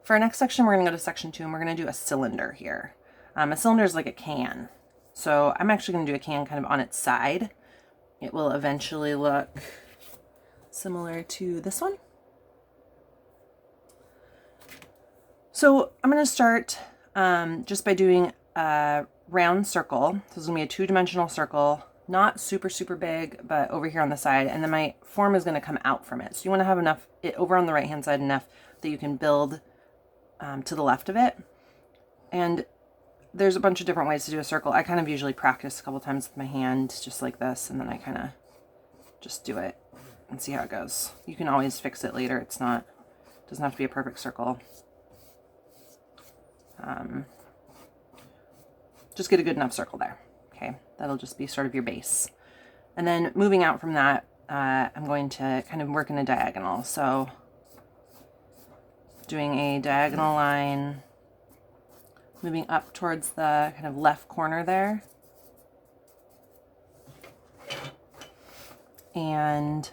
For our next section, we're going to go to section 2 and we're going to do a cylinder here. A cylinder is like a can. So I'm actually going to do a can kind of on its side. It will eventually look similar to this one. So I'm going to start just by doing a round circle. This is going to be a two-dimensional circle, not super, super big, but over here on the side. And then my form is going to come out from it. So you want to have enough, over on the right-hand side, enough that you can build to the left of it. And there's a bunch of different ways to do a circle. I kind of usually practice a couple times with my hand, just like this, and then I kind of just do it and see how it goes. You can always fix it later. It doesn't have to be a perfect circle. Just get a good enough circle there. Okay, that'll just be sort of your base. And then moving out from that, I'm going to kind of work in a diagonal. So doing a diagonal line, moving up towards the kind of left corner there. And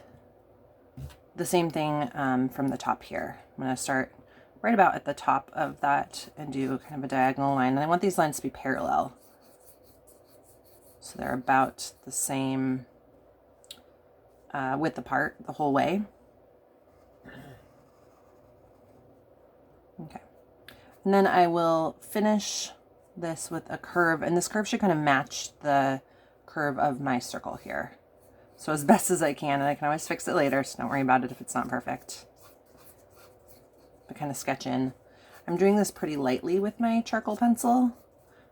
the same thing from the top here. I'm going to start right about at the top of that and do kind of a diagonal line. And I want these lines to be parallel. So they're about the same width apart the whole way. Okay. And then I will finish this with a curve, and this curve should kind of match the curve of my circle here. So as best as I can, and I can always fix it later, so don't worry about it if it's not perfect. But kind of sketch in. I'm doing this pretty lightly with my charcoal pencil,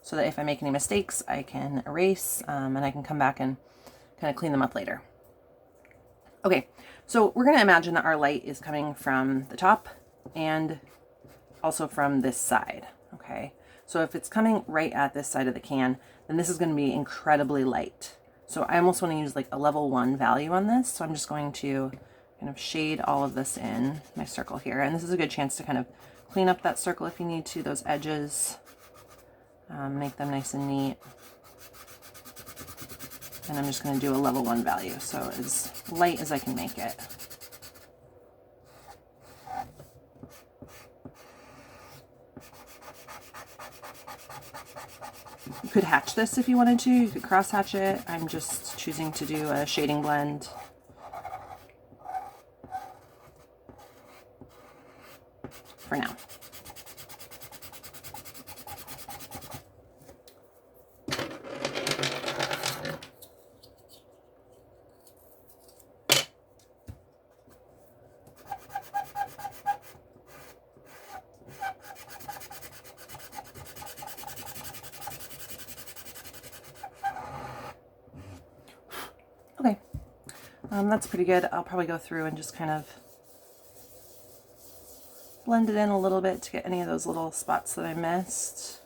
so that if I make any mistakes, I can erase, and I can come back and kind of clean them up later. Okay, so we're going to imagine that our light is coming from the top and also from this side. Okay, so if it's coming right at this side of the can, then this is going to be incredibly light. So I almost want to use like a level 1 value on this. So I'm just going to kind of shade all of this in my circle here. And this is a good chance to kind of clean up that circle if you need to, those edges, make them nice and neat. And I'm just going to do a level 1 value, so as light as I can make it. You could hatch this if you wanted to. You could cross hatch it. I'm just choosing to do a shading blend. For now. Okay, that's pretty good. I'll probably go through and just kind of blend it in a little bit to get any of those little spots that I missed.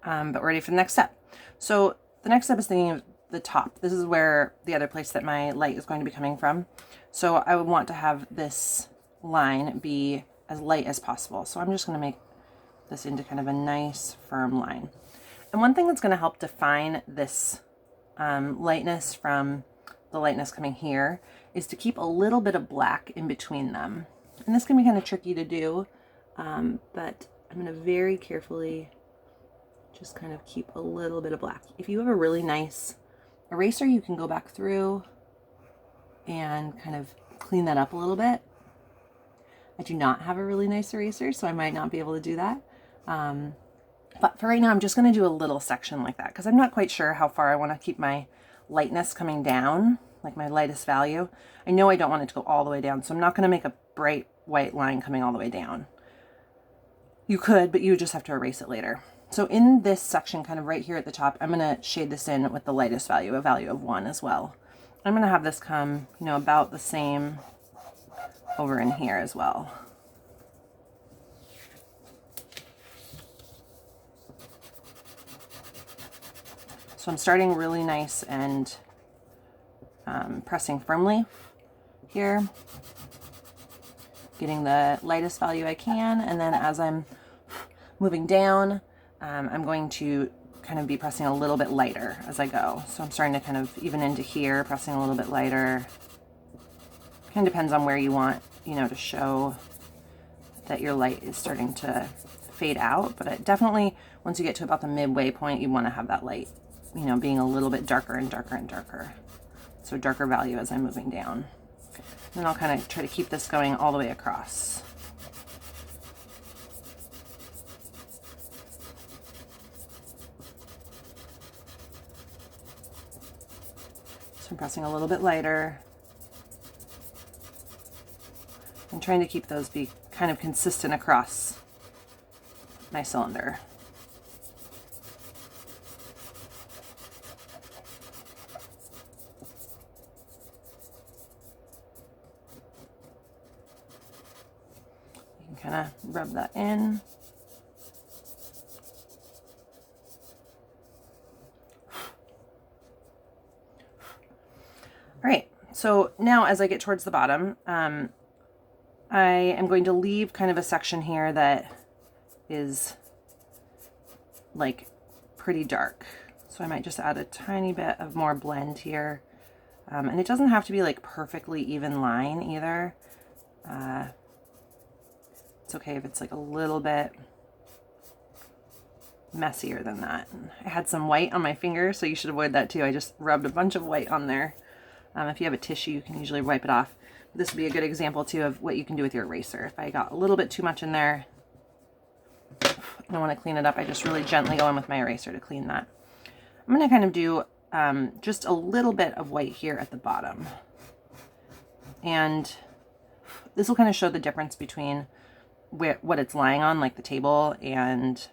But we're ready for the next step. So the next step is thinking of the top. This is where the other place that my light is going to be coming from. So I would want to have this line be as light as possible. So I'm just going to make this into kind of a nice firm line. And one thing that's going to help define this lightness from the lightness coming here is to keep a little bit of black in between them. And this can be kind of tricky to do, but I'm going to very carefully just kind of keep a little bit of black. If you have a really nice eraser, you can go back through and kind of clean that up a little bit. I do not have a really nice eraser, so I might not be able to do that. But for right now, I'm just going to do a little section like that because I'm not quite sure how far I want to keep my lightness coming down, like my lightest value. I know I don't want it to go all the way down, so I'm not going to make a bright white line coming all the way down. You could, but you would just have to erase it later. So in this section, kind of right here at the top, I'm going to shade this in with the lightest value, a value of 1 as well. I'm going to have this come, about the same over in here as well. So I'm starting really nice and pressing firmly here, getting the lightest value I can, and then as I'm moving down, I'm going to kind of be pressing a little bit lighter as I go. So I'm starting to kind of even into here, pressing a little bit lighter. Kind of depends on where you want, to show that your light is starting to fade out, but it definitely, once you get to about the midway point, you want to have that light, you know, being a little bit darker and darker and darker. So darker value as I'm moving down. And I'll kind of try to keep this going all the way across. So I'm pressing a little bit lighter. I'm trying to keep those be kind of consistent across my cylinder. You can kind of rub that in. All right, so now as I get towards the bottom, I am going to leave kind of a section here that is like pretty dark. So I might just add a tiny bit of more blend here. And it doesn't have to be like perfectly even line either. It's okay if it's like a little bit messier than that. I had some white on my finger, so you should avoid that too. I just rubbed a bunch of white on there. If you have a tissue, you can usually wipe it off. This would be a good example too of what you can do with your eraser. If I got a little bit too much in there, I want to clean it up, I just really gently go in with my eraser to clean that. I'm going to kind of do just a little bit of white here at the bottom. And this will kind of show the difference between what it's lying on, like the table, and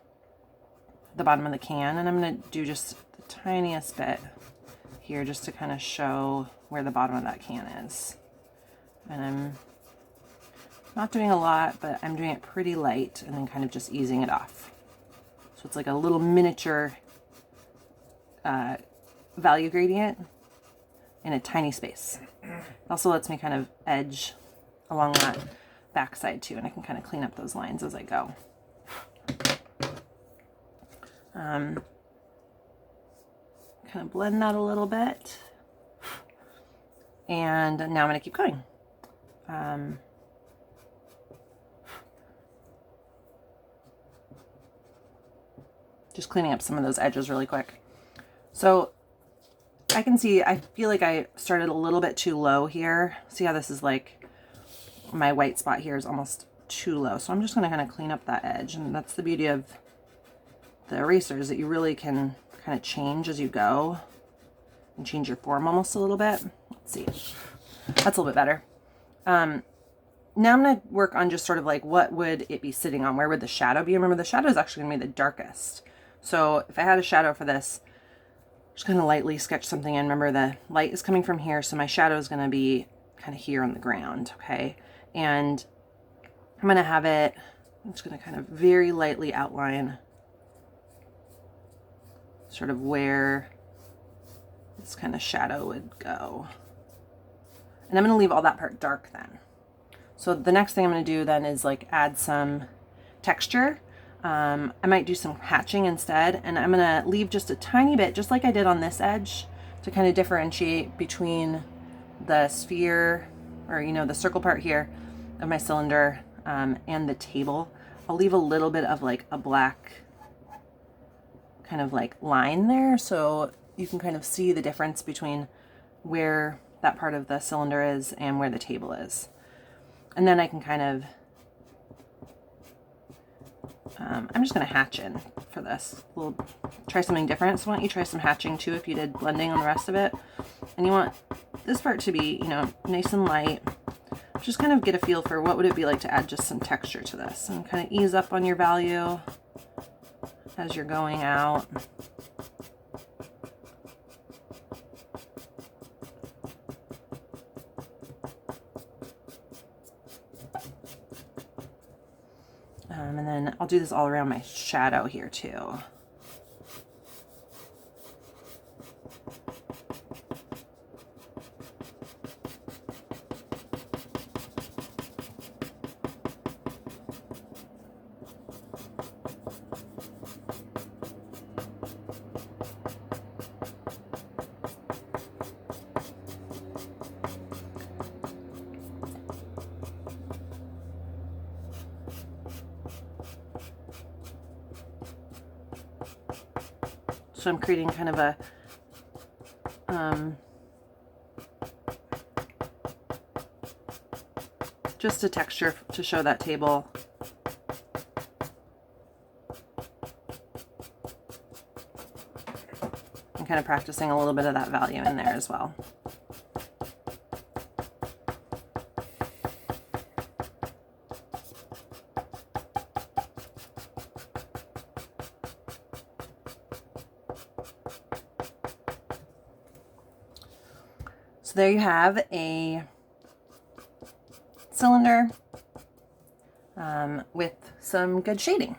the bottom of the can. And I'm going to do just the tiniest bit here just to kind of show where the bottom of that can is. And I'm not doing a lot, but I'm doing it pretty light and then kind of just easing it off. So it's like a little miniature value gradient in a tiny space. It also lets me kind of edge along that backside too, and I can kind of clean up those lines as I go. Kind of blend that a little bit. And now I'm going to keep going. Just cleaning up some of those edges really quick. So I can see, I feel like I started a little bit too low here. See how this is like, my white spot here is almost too low. So I'm just going to kind of clean up that edge. And that's the beauty of the eraser, is that you really can kind of change as you go and change your form almost a little bit. Let's see. That's a little bit better. Now I'm going to work on just sort of like, what would it be sitting on? Where would the shadow be? Remember, the shadow is actually going to be the darkest. So if I had a shadow for this, just going to lightly sketch something in. Remember, the light is coming from here, so my shadow is going to be kind of here on the ground, okay? And I'm going to have it, I'm just going to kind of very lightly outline sort of where this kind of shadow would go. And I'm going to leave all that part dark then. So the next thing I'm going to do then is like add some texture. I might do some hatching instead, and I'm going to leave just a tiny bit, just like I did on this edge, to kind of differentiate between the sphere, or you know, the circle part here of my cylinder, and the table. I'll leave a little bit of like a black kind of like line there, so you can kind of see the difference between where that part of the cylinder is and where the table is. And then I can kind of, I'm just going to hatch in for this. We'll try something different. So why don't you try some hatching too if you did blending on the rest of it. And you want this part to be, you know, nice and light. Just kind of get a feel for what would it be like to add just some texture to this. And kind of ease up on your value as you're going out. And then I'll do this all around my shadow here too. So I'm creating kind of a just a texture to show that table. And kind of practicing a little bit of that value in there as well. So there you have a cylinder with some good shading.